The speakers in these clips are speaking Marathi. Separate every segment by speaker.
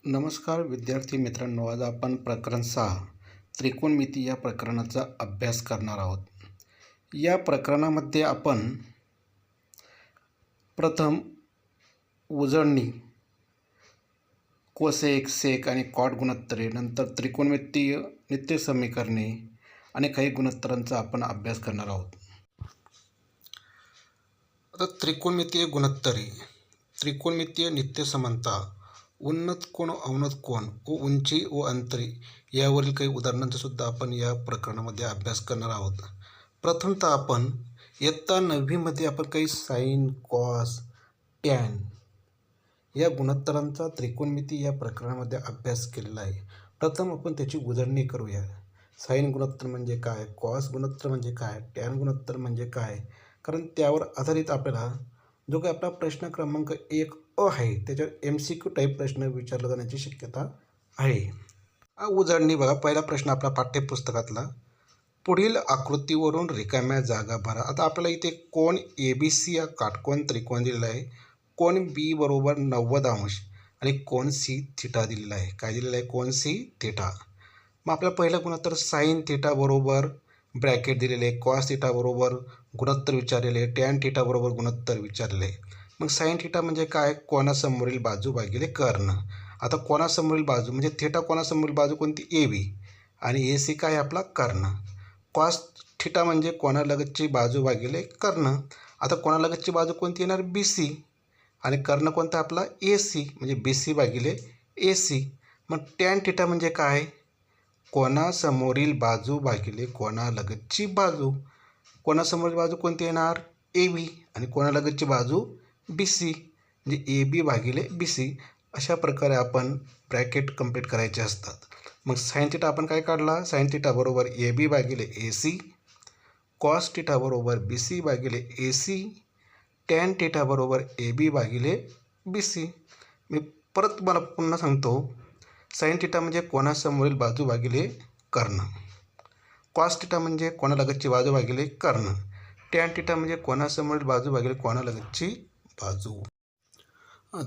Speaker 1: नमस्कार विद्यार्थी मित्रांनो, आज आपण प्रकरण 6 त्रिकोणमिती या प्रकरणाचा अभ्यास करणार आहोत. या प्रकरणामध्ये आपण प्रथम उजळणी, कोसेक, सेक आणि कॉट गुणोत्तरे, नंतर त्रिकोणमितीय नित्य समीकरणे आणि काही गुणोत्तरांचा आपण अभ्यास करणार आहोत. आता त्रिकोणमितीय गुणोत्तरे, त्रिकोणमितीय नित्य समानता, उन्नत कोन, अवनत कोन व उंची व अंतरे यावरील काही उदाहरणांचा सुद्धा आपण या प्रकरणामध्ये अभ्यास करणार आहोत. प्रथमतः आपण इयत्ता 9वीमध्ये आपण काही साईन, कॉस, टॅन या गुणोत्तरांचा त्रिकोणमिती या प्रकरणामध्ये अभ्यास केलेला आहे. प्रथम आपण त्याची उजळणी करूया. साईन गुणोत्तर म्हणजे काय, कॉस गुणोत्तर म्हणजे काय, टॅन गुणोत्तर म्हणजे काय, कारण त्यावर आधारित आपल्याला जो काही आपला प्रश्न क्रमांक 1 आहे त्याच्यावर MCQ टाईप प्रश्न विचारला जाण्याची शक्यता आहे. उजळणी बघा, पहिला प्रश्न आपला पाठ्यपुस्तकातला, पुढील आकृतीवरून रिकाम्या जागा भरा. आता आपल्याला इथे कोन ABC हा काटकोन त्रिकोण दिलेला आहे, कोन B बरोबर 90 अंश आणि कोन C थिटा दिलेला आहे. काय दिलेला आहे? कोन C थिटा. मग आपल्याला पहिला गुणोत्तर साईन थिटा बरोबर ब्रॅकेट दिलेले आहे, कॉस थिटा बरोबर गुणोत्तर विचारलेले आहे, टॅन थिटा बरोबर गुणोत्तर विचारलेले आहे. मग साईन थिटा म्हणजे काय? कोनासमोरील बाजू भागिले कर्ण. आता कोनासमोरील बाजू म्हणजे थिटा, कोनासमोरील बाजू कोणती? AB आणि AC काय? आपला कर्ण. कॉस थिटा म्हणजे कोनालगतची बाजू भागिले कर्ण. आता कोनालगतची बाजू कोणती येणार? BC आणि कर्ण कोणता आपला? AC म्हणजे BC भागिले AC. मग टॅन थिटा म्हणजे काय? कोनासमोरील बाजू भागिले कोनालगतची बाजू. कोनासमोरील बाजू कोणती येणार? AB आणि कोनालगतची बाजू BC म्हणजे AB भागिले BC. अशा प्रकारे आपण ब्रॅकेट कंप्लीट करायचे असतात. मग साईन थिटा आपण काय काढला? साईन थिटा बरोबर AB भागिले AC, कॉस थिटा बरोबर BC भागिले AC, टॅन थिटा बरोबर AB भागिले BC. मी परत तुम्हाला पुन्हा सांगतो, साईन थिटा म्हणजे कोनासमोरील बाजू भागिले कर्ण, कॉस थिटा म्हणजे कोनालगतची बाजू भागिले कर्ण, टॅन थिटा म्हणजे कोनासमोरील बाजू भागिले कोनालगतची बाजू.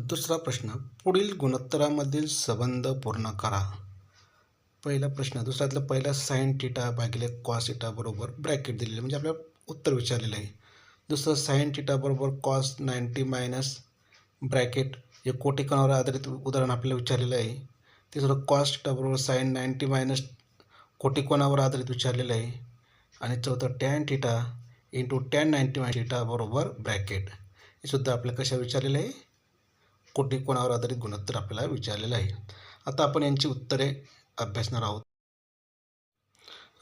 Speaker 1: दुसरा प्रश्न, पुढील गुणोत्तरामधील संबंध पूर्ण करा. पहिला प्रश्न, दुसऱ्यातलं पहिला साईन थिटा भागिले कॉस थिटा बरोबर ब्रॅकेट दिलेलं म्हणजे आपल्याला उत्तर विचारलेलं आहे. दुसरं साईन थिटा बरोबर कॉस 90 मायनस ब्रॅकेट, हे कोटिकोणावर आधारित उदाहरण आपल्याला विचारलेलं आहे. तिसरं कॉस थिटा बरोबर साईन 90 मायनस कोटिकोणावर आधारित विचारलेलं आहे. आणि चौथं tan theta into tan 90 minus theta बरोबर ब्रॅकेट, हे सुद्धा आपल्याला कशा विचारलेलं आहे? कोटिकोणावर आधारित गुणोत्तर आपल्याला विचारलेलं आहे. आता आपण यांची उत्तरे अभ्यासणार आहोत.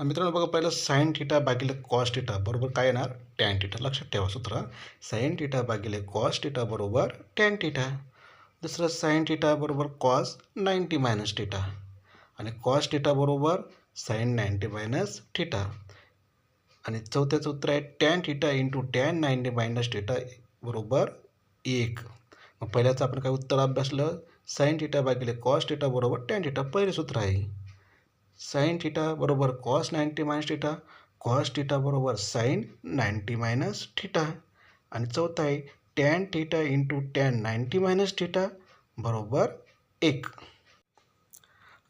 Speaker 1: मित्रांनो बघा, पहिलं साईन थिटा भागिले कॉस थिटा बरोबर काय येणार? Tan theta. लक्षात ठेवा सूत्र, साईन थिटा भागिले कॉस थिटा बरोबर टॅन थिटा. दुसरं साईन थिटा बरोबर कॉस 90 मायनस थिटा आणि कॉस थिटा बरोबर साईन 90 मायनस थिटा. आणि चौथ्याचं उत्तर आहे tan theta into tan 90 minus theta बरोबर 1. मग पहिल्याचं आपण काय उत्तर अभ्यासलं? साईन थिटा भागिले कॉस थिटा बरोबर टॅन थिटा. पहिले सूत्र आहे साईन थिटा बरोबर cos 90 minus theta, cos theta बरोबर साईन 90 मायनस थिटा. आणि चौथा आहे tan theta into tan 90 minus theta बरोबर 1.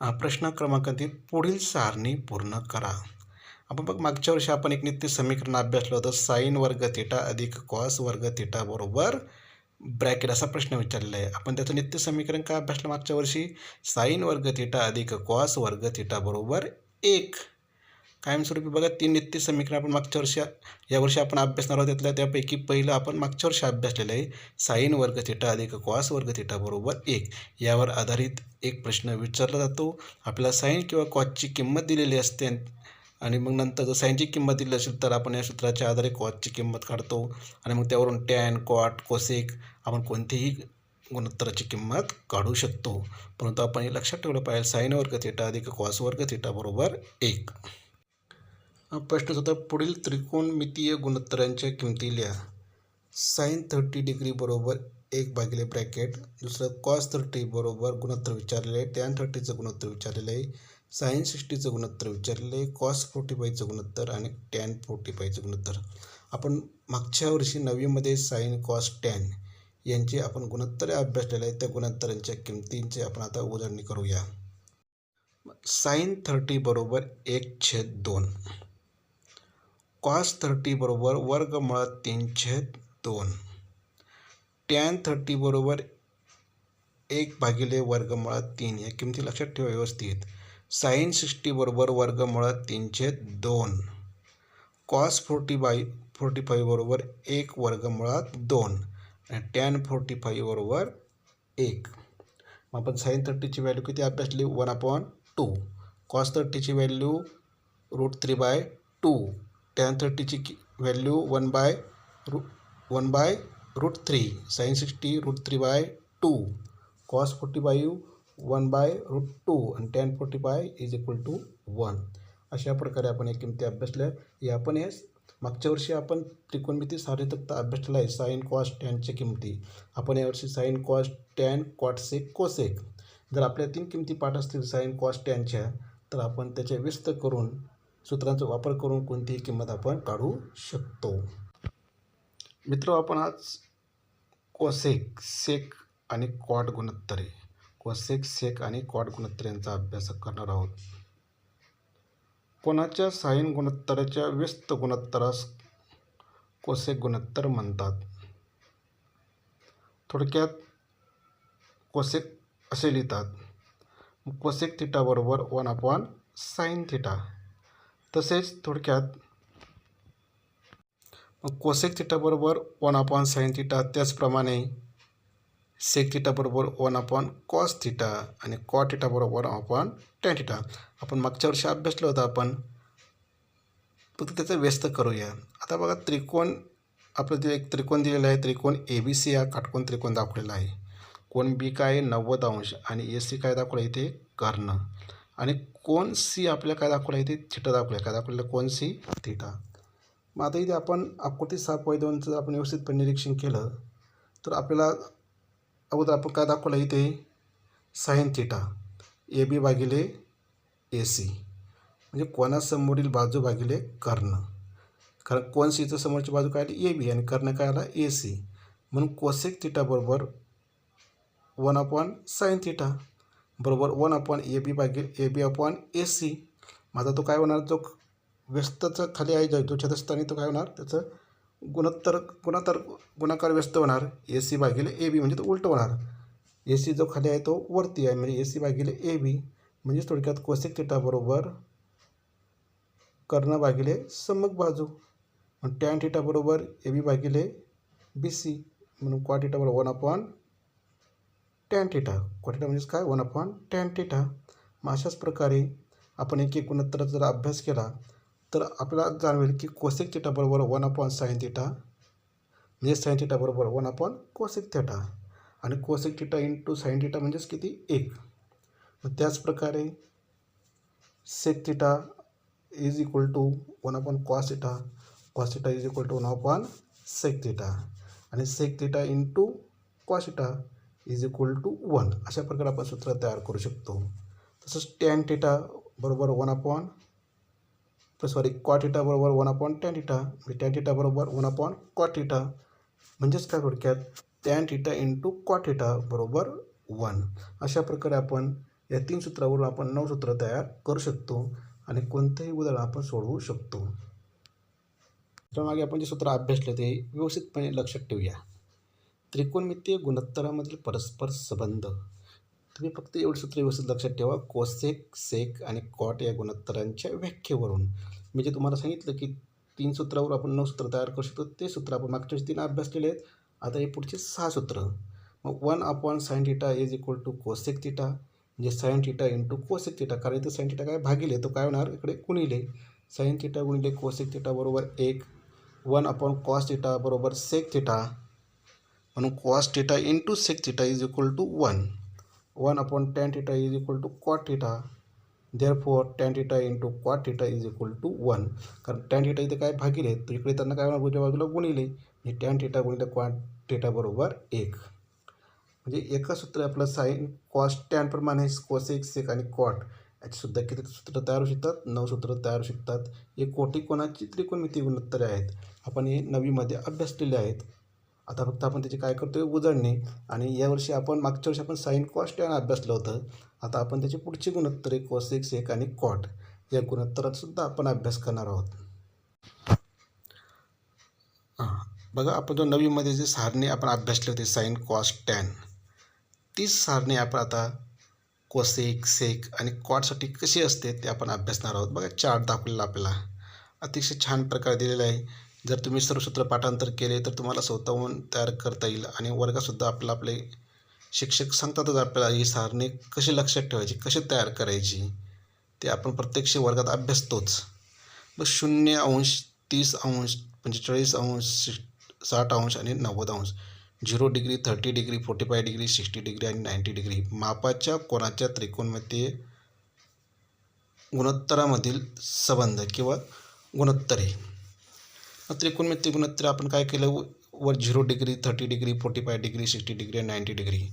Speaker 1: प्रश्न क्रमांक 3, पुढील सारणी पूर्ण करा. आपण बघ, मागच्या वर्षी आपण एक नित्य समीकरण अभ्यासलं होतं, साईन वर्ग थिटा अधिक कॉस वर्ग थिटा बरोबर ब्रॅकेट, असा प्रश्न विचारलेला आहे. आपण त्याचं नित्य समीकरण काय अभ्यासलं मागच्या वर्षी? साईन वर्ग थिटा अधिक कॉस वर्ग थिटा बरोबर 1. कायमस्वरूपी बघा, 3 नित्य समीकरण आपण मागच्या वर्षी यावर्षी आपण अभ्यासणार आहोत. त्यापैकी पहिलं आपण मागच्या वर्षी अभ्यासलेलं आहे, साईन वर्ग थिटा अधिक कॉस वर्ग थिटा बरोबर 1. यावर आधारित एक प्रश्न विचारला जातो. आपल्याला साईन किंवा कॉसची किंमत दिलेली असते आणि मग नंतर जर साईनची किंमत दिली असेल तर आपण या सूत्राच्या आधारे कॉसची किंमत काढतो आणि मग त्यावरून टॅन, कॉट, कोसेक आपण कोणतीही गुणोत्तराची किंमत काढू शकतो. परंतु आपण हे लक्षात ठेवलं पाहिजे, साईन वर्ग थिटा अधिक कॉस वर्ग थिटा बरोबर 1. प्रश्न होता, पुढील त्रिकोणमितीय गुणोत्तरांच्या किमती लिहा. साईन 30 डिग्री बरोबर 1 भागिले ब्रॅकेट. दुसरं कॉस 30 बरोबर गुणोत्तर विचारलेलं आहे, टॅन 30चं गुणोत्तर विचारलेलं आहे, साईन 60चं गुणोत्तर विचारलेलं आहे, कॉस 45चं गुणोत्तर आणि टॅन 45चं गुणोत्तर. आपण मागच्या वर्षी 9वीमध्ये साईन, कॉस, टॅन यांचे आपण गुणोत्तरे अभ्यासलेले आहेत. त्या गुणोत्तरांच्या किमतींचे आपण आता उजळणी करूया. sin 30 बरोबर 1/2, cos 30 बरोबर वर्गमुळात 3/2, tan 30 बरोबर 1/वर्गमुळात 3. या किमती लक्षात ठेवा व्यवस्थित. sin 60 बरोबर वर्गमुळात 3/2, cos 45 बरोबर 1/2 आणि tan 45 बरोबर 1. मग आपण sin 30ची व्हॅल्यू किती अभ्यासली? 1/2. cos 30ची व्हॅल्यू √3/2. tan 30ची व्हॅल्यू 1/√3. sin 60 √3/2. cos 45 1/√2 आणि tan 45 = 1. अशा प्रकारे आपण या किमती अभ्यासल्या. या आपण हे मागच्या वर्षी आपण त्रिकोणमिती सारतत्व अभ्यासलेला आहे. साइन कॉस टॅनच्या किमती. आपण यावर्षी sine cos tan cot sec cosec. जर आपल्या 3 किमती पाठ असतील साइन कॉस टॅनच्या, तर आपण त्याच्या व्यस्त करून सूत्रांचा वापर करून कोणतीही किंमत आपण काढू शकतो. मित्र, आपण आज कोसेक, सेक आणि कॉट गुणोत्तरे, कोसेक, सेक आणि कॉट गुणोत्तरे यांचा अभ्यास करणार आहोत. कोणाच्या साइन गुणोत्तराच्या व्यस्त गुणोत्तरास कोसेक गुणोत्तर म्हणतात. थोडक्यात कोसेक असे लिहितात. कोसेक थिटा बरोबर 1/sin थिटा. तसेच थोडक्यात कोसेक थिटा बरोबर 1/sin थिटा. त्याचप्रमाणे सेक थिटा बरोबर 1/cos थिटा आणि कॉट थिटा बरोबर 1/tan थिटा. आपण मागच्या वर्षी अभ्यासलं होतं. आपण फक्त त्याचं व्यस्त करूया. आता बघा, त्रिकोण, आपलं जे एक त्रिकोण दिलेला आहे, त्रिकोण ABC हा काटकोन त्रिकोण दाखवलेला आहे. कोण बी काय 90 अंश आणि AC काय दाखवलं इथे? कर्ण. आणि कोण C आपल्याला काय दाखवलं इथे? थिटा दाखवलं. काय दाखवलेलं? कोण C थिटा. मग आता इथे आपण आकृती 6.2चं आपण व्यवस्थितपणे निरीक्षण केलं तर आपल्याला अगोदर आपण काय दाखवलं इथे? साइन थिटा AB/AC, म्हणजे कोणासमोरील बाजू भागिले कर्ण. कारण कोण सीचं समोरची बाजू काय आली? AB आणि कर्ण काय आला? AC. म्हणून कोसेक थिटा बरोबर 1/sin थिटा बरोबर 1/AB/AC. माझा तो काय होणार? जो व्यस्तचा खाली आहे जो छेदस्थानी, तो काय होणार? त्याचं गुणाकार व्यस्त होणार AC/AB, म्हणजे तो उलट होणार. AC जो खाली आहे तो वरती आहे, म्हणजे AC/AB. म्हणजेच थोडक्यात कोसेक थिटा बरोबर कर्ण भागिले सम्मुख बाजू. मग टॅन थिटा बरोबर AB/BC, म्हणून कॉट थिटा बरोबर 1/tan थिटा. कॉट थिटा म्हणजेच काय? 1/tan theta. मग अशाच प्रकारे आपण एक एक गुणोत्तराचा जर अभ्यास केला तर आपल्याला जाणवेल की कोसेक थिटा बरोबर 1/sin थिटा, म्हणजे साइन थिटा बरोबर 1/कोसेक थिटा आणि cosec theta into sine theta म्हणजेच किती? 1. मग त्याचप्रकारे sec theta = 1/cos theta, cos theta = 1/सेक थिटा आणि sec theta into cos theta = 1. अशा प्रकारे आपण सूत्र तयार करू शकतो. तसंच टॅन थिटा बरोबर कॉट थिटा बरोबर 1/tan थिटा, म्हणजे टॅन थिटा बरोबर 1/cot थिटा, म्हणजेच काय? थोडक्यात tan theta into cot theta बरोबर 1. अशा प्रकारे आपण या 3 सूत्रावरून आपण 9 सूत्र तयार करू शकतो आणि कोणतेही उदाहरण आपण सोडवू शकतो. त्यामागे आपण जे सूत्र अभ्यासले ते व्यवस्थितपणे लक्षात ठेवूया. त्रिकोणमितीय गुणोत्तरामधील परस्पर संबंध. तुम्ही फक्त एवढे सूत्र व्यवस्थित लक्षात ठेवा. कोसेक, सेक आणि कॉट या गुणोत्तरांच्या व्याख्येवरून मी जे तुम्हाला सांगितलं की 3 सूत्रावर आपण 9 सूत्र तयार करू शकतो, ते सूत्र आपण मागच्या 3 अभ्यासलेले आहेत. आता हे पुढचे 6 सूत्र. मग 1/sin थिटा = कोसेक थिटा, म्हणजे sine theta into cosec theta. कारण इथं साइन थिटा काय? भागिले, तो काय होणार? इकडे गुणिले. साइन थिटा गुणिले कोसेक थिटा बरोबर 1. 1/cos थिटा बरोबर सेक थिटा, म्हणून cos theta into sec theta = 1. 1/tan theta = cot theta. Therefore tan theta into cot theta = 1. कारण टॅन थिटा इथे काय? भागिले, तर इकडे त्यांना काय होणार? उजव्या बाजूला गुणिले, म्हणजे टॅन थिटा गुणिले कॉट थिटा बरोबर 1. म्हणजे एका सूत्र आपलं साइन कॉस टॅन प्रमाणे कोसेक, सेक आणि कॉट याचीसुद्धा किती सूत्र तयार होऊ शकतात? 9 सूत्र तयार होऊ शकतात. हे कोटी कोणाची त्रिकोणमितीय गुणोत्तरे आहेत. आपण हे 9वीमध्ये अभ्यासलेले आहेत. आता फक्त आपण त्याची काय करतोय उजळणी. आणि यावर्षी आपण मागच्या वर्षी आपण साईन कॉस टॅन अभ्यासलं होतं. आता आपण त्याची पुढची गुणोत्तरे कोसेक सेक आणि कॉट या गुणोत्तरात सुद्धा आपण अभ्यास करणार आहोत. बघा, आपण जो नववीमध्ये जे सारणी आपण अभ्यासली होती साईन कॉस टॅन, तीच सारणी आपण आता कोसेक सेक आणि कॉटसाठी कशी असते ते आपण अभ्यासणार आहोत. बघा, चार्ट दाखवलेला आपल्याला अतिशय छान प्रकारे दिलेला आहे. जर तुम्ही सर्व सूत्र पाठांतर केले तर तुम्हाला स्वतःहून तयार करता येईल. आणि वर्गातसुद्धा आपले शिक्षक सांगतातच आपल्याला ही सारणी कशी लक्षात ठेवायची, कशी तयार करायची, ते आपण प्रत्यक्ष वर्गात अभ्यासतोच. मग 0°, 30°, 45°, 60° आणि 90°, 0°, 30°, 45°, 60° आणि 90° मापाच्या कोनाच्या त्रिकोणमितीय गुणोत्तरामधील संबंध किंवा गुणोत्तरे. त्रिकोणमितीय गुणोत्तरे आपण काय केलं, वर 0°, 30°, 45°, 60° आणि 90°.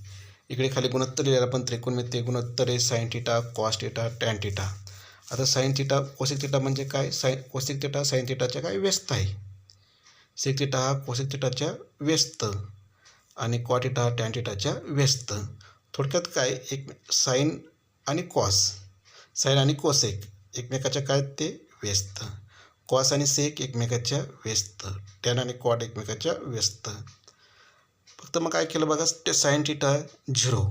Speaker 1: इकडे खाली गुणोत्तर लिहिलं आपण त्रिकोणमितीय गुणोत्तरे sine theta, cos theta, tan theta. आता साइन थिटा कोसेक थिटा म्हणजे काय, कोसेक थिटा साइन थिटाच्या काय व्यस्त आहे, सेक थिटा हा कोसेक थिटाच्या व्यस्त आणि कॉट थिटा हा टॅन थिटाच्या व्यस्त. थोडक्यात काय, एक साइन आणि कॉस, साइन आणि कोसेक एकमेकाच्या काय ते व्यस्त, कॉस आणि सेक एकमेकाच्या व्यस्त, टॅन आणि कॉट एकमेकाच्या व्यस्त. फक्त मग काय केलं बघा, ते साइन थिटा 0,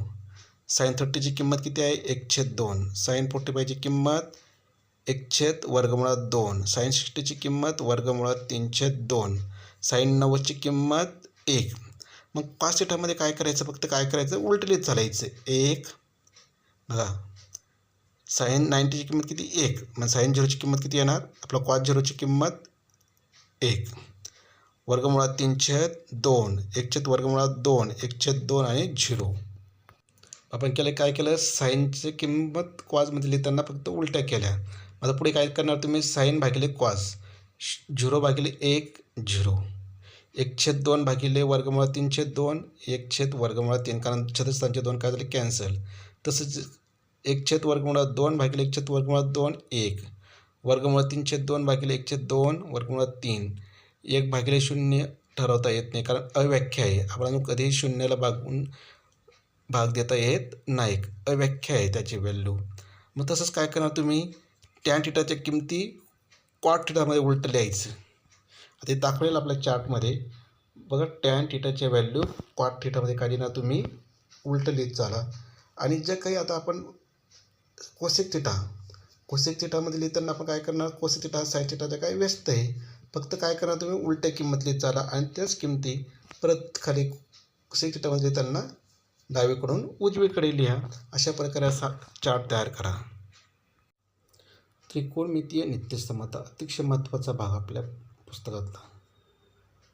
Speaker 1: साइन 30ची किंमत किती आहे 1/2, साइन 45ची किंमत 1/√2, साइन 60ची किंमत √3/2, साइन 90ची किंमत 1. मग कॉस थिटामध्ये काय करायचं, फक्त काय करायचं उलट लिहित चालायचं 1. बघा, साइन 90ची किंमत किती 1, मग साइन 0ची किंमत किती येणार, आपला कॉस 0ची किंमत 1, √3/2, 1/√2, 1/2 आणि 0. आपण काय केलं, साईनची किंमत कॉसमध्ये लिहिताना फक्त उलट्या केल्या. आता पुढे काय करणार तुम्ही, साईन भागिले कॉस 0/1 0, 1/2 भागिले √3/2, 1/√3, कारण छेदस्थानचे 2 काय झाले कॅन्सल. तसंच 1/√2 भागिले 1/√2 1, √3/2 भागिले 1/2 √3, 1/0 ठरवता येत नाही कारण अव्याख्या आहे. आपण कधीही शून्याला भाग देता येत नाही, अव्याख्या आहे त्याची व्हॅल्यू. मग तसंच काय करणार तुम्ही, टॅन थिटाच्या किमती कॉट थिटामध्ये उलट लिहायचं. आता ते दाखवलेलं आपल्या चार्टमध्ये बघा, टॅन थिटाच्या व्हॅल्यू कॉट थिटामध्ये काढली ना तुम्ही उलट लिहित चाला. आणि जे काही आता आपण कोसेक थिटामध्ये लिहिताना आपण काय करणार, कोसेक थिटा हा साइन थिटाच्या काय व्यस्त आहे, फक्त काय करणार तुम्ही उलट्या किंमत लिहित चाला आणि त्याच किमती परत खाली कोसेक थिटामध्ये लिहिताना डावीकडून उजवीकडे लिहा. अशा प्रकारे असा चार्ट तयार करा. त्रिकोणमितीय नित्यसमता अतिशय महत्त्वाचा भाग आपल्या पुस्तकातला,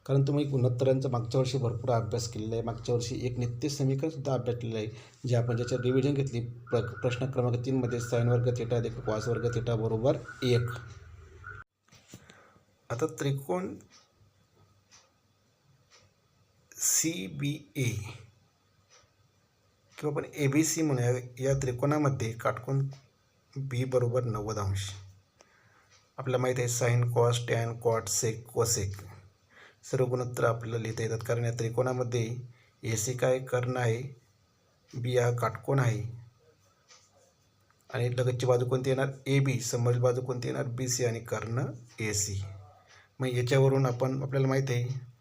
Speaker 1: कारण तुम्ही गुणोत्तरांचा मागच्या वर्षी भरपूर अभ्यास केलेला आहे. मागच्या वर्षी एक नित्य समीकरणसुद्धा अभ्यासलेलं आहे, जे आपण ज्याच्या रिव्हिजन घेतली. प्रश्न क्रमांक 3मध्ये साइन वर्ग थिटा अधिक कॉस वर्ग थिटा बरोबर 1. आता त्रिकोण CBA किंवा आपण ABC म्हणूया, या त्रिकोणामध्ये काटकोन B बरोबर 90°. आपल्याला माहीत आहे sine cos tan cot sec cosec सर्व गुणोत्तर आपल्याला लिहिता येतात, कारण या त्रिकोणामध्ये AC काय कर्ण आहे, B हा काटकोन आहे आणि लगतची बाजू कोणती येणार AB, समोरील बाजू कोणती येणार BC आणि कर्ण AC. मग याच्यावरून आपल्याला माहीत आहे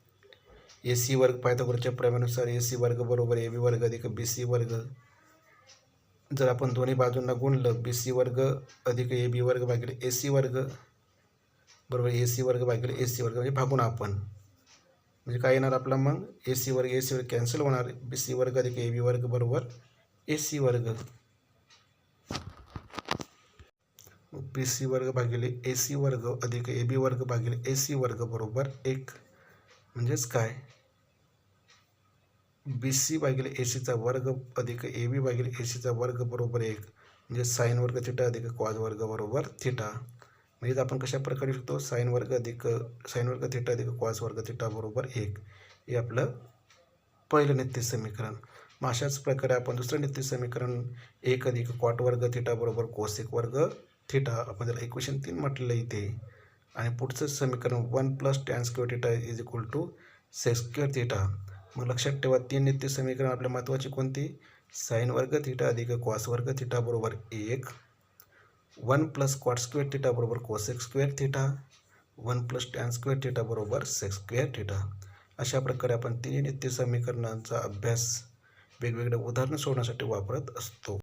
Speaker 1: AC वर्ग पायथागोरसच्या प्रमेयानुसार AC वर्ग बरोबर AB वर्ग अधिक BC वर्ग. जर आपण दोन्ही बाजूंना गुणलं, BC वर्ग अधिक AB वर्ग भागिले AC वर्ग बरोबर AC वर्ग भागिले AC वर्ग म्हणजे भागून आपण, म्हणजे काय येणार आपला, मग AC वर्ग कॅन्सल होणार, BC वर्ग अधिक AB वर्ग बरोबर AC वर्ग. BC वर्ग भागिले AC वर्ग अधिक AB वर्ग भागिले AC वर्ग बरोबर 1. म्हणजेच काय, BC भागिले ACचा वर्ग अधिक AB भागिले ACचा वर्ग बरोबर 1, म्हणजे साइन वर्ग थिटा अधिक कॉस वर्ग बरोबर थिटा. म्हणजे आपण कशा प्रकारे शिकतो, साइन वर्ग थिटा अधिक कॉस वर्ग थिटा बरोबर 1. हे आपलं पहिलं नित्य समीकरण. मग अशाच प्रकारे आपण दुसरं नित्य समीकरण 1 अधिक कॉट वर्ग थिटा बरोबर कोसेक वर्ग थिटा, आपण त्याला इक्वेशन 3 म्हटलेलं इथे. आणि पुढचं समीकरण 1 + tan² theta is equal to sec square theta. मग लक्षात ठेवा 3 नित्य समीकरण आपल्या महत्त्वाची कोणती? साईन वर्ग थिटा अधिक कॉस वर्ग थिटा बरोबर 1, 1 प्लस कॉट स्क्वेअर थिटा बरोबर cosec square theta, 1 plus tan square theta बरोबर सेक स्क्वेअर थिटा. अशा प्रकारे आपण तिन्ही नित्य समीकरणांचा अभ्यास वेगवेगळ्या उदाहरणं सोडवण्यासाठी वापरत असतो.